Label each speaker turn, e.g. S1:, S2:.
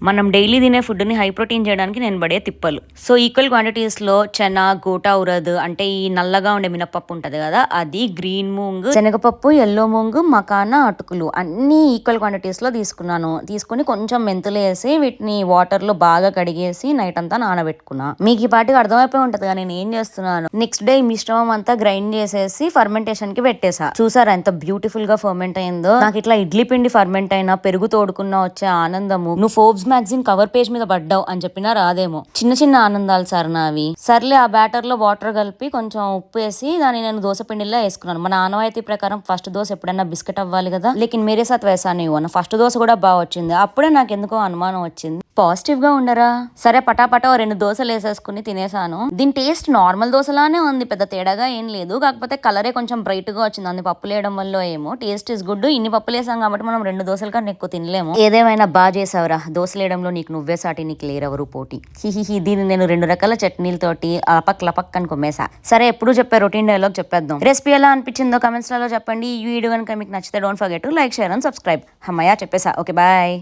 S1: మనం డైలీ తినే ఫుడ్ ని హై ప్రోటీన్ చేయడానికి నేను పడే తిప్పలు. సో ఈక్వల్ క్వాంటిటీస్ లో చెనా, గోటా ఉరద్ అంటే ఈ నల్లగా ఉండే మినపప్పు ఉంటది కదా, అది గ్రీన్ మూంగ్, శనగపప్పు, ఎల్లో మూంగ్, మకానా, అటుకులు అన్ని ఈక్వల్ క్వాంటిటీస్ లో తీసుకున్నాను. తీసుకుని కొంచెం మెంతులు వేసి వీటిని వాటర్ లో బాగా కడిగేసి నైట్ అంతా నానబెట్టుకున్నా. మీకు ఈ పాటికి అర్థమైపోయి ఉంటది కదా నేను ఏం చేస్తున్నాను. నెక్స్ట్ డే మిశ్రమం అంతా గ్రైండ్ చేసేసి ఫర్మెంటేషన్ కి పెట్టేసా. చూసారా ఎంత బ్యూటిఫుల్ గా ఫర్మెంట్ అయిందో. నాకు ఇట్లా ఇడ్లీ పిండి ఫర్మెంట్ అయినా, పెరుగు తోడుకున్నా వచ్చే ఆనందము నువ్వు ఫోర్బ్స్ మ్యాగజైన్ కవర్ పేజ్ మీద పడ్డావు అని చెప్పినా రాదేమో. చిన్న చిన్న ఆనందాలు సార్ నావి. సర్లే ఆ బ్యాటర్ లో వాటర్ కలిపి కొంచెం ఉప్పు వేసి దాన్ని నేను దోశ పిండిలో వేసుకున్నాను. మన ఆనవాయితీ ప్రకారం ఫస్ట్ దోశ ఎప్పుడైనా బిస్కెట్ అవ్వాలి కదా. లేకిన్ మేరే సాత్ వేసాను ఇవ్వను. ఫస్ట్ దోశ కూడా బాగా వచ్చింది. అప్పుడే నాకు ఎందుకో అనుమానం వచ్చింది. పాజిటివ్ గా ఉండరా. సరే పటాపటా 2 దోశలు వేసేసుకుని తినేసాను. దీని టేస్ట్ నార్మల్ దోశలానే ఉంది, పెద్ద తేడాగా ఏం లేదు. కాకపోతే కలరే కొంచెం బ్రైట్ గా వచ్చింది. అన్ని పప్పులు వేయడం వల్ల ఏమో. Taste is good. ఇన్ని పప్పులు వేసాం కాబట్టి మనం 2 దోశల కన్నా ఎక్కువ తినలేము. ఏదేమైనా బాగా చేసావురా. దోశలేయడంలో నీకు నువ్వే సాటి, నీకు లేరెవరు పోటీ. హిహిహి. దీన్ని నేను 2 రకాల చట్నీలతోటి లపక్ లపక్ అని కొమ్మేసా. సరే ఎప్పుడు చెప్పే రొటీన్ డైలాగ్ చెప్పేద్దాం. రెసిపీ ఎలా అనిపించిందో కమెంట్స్ లో చెప్పండి. ఈ వీడియో కనుక మీకు నచ్చితే don't forget to like, share and subscribe. అమ్మయ్య చెప్పేసా. Okay bye.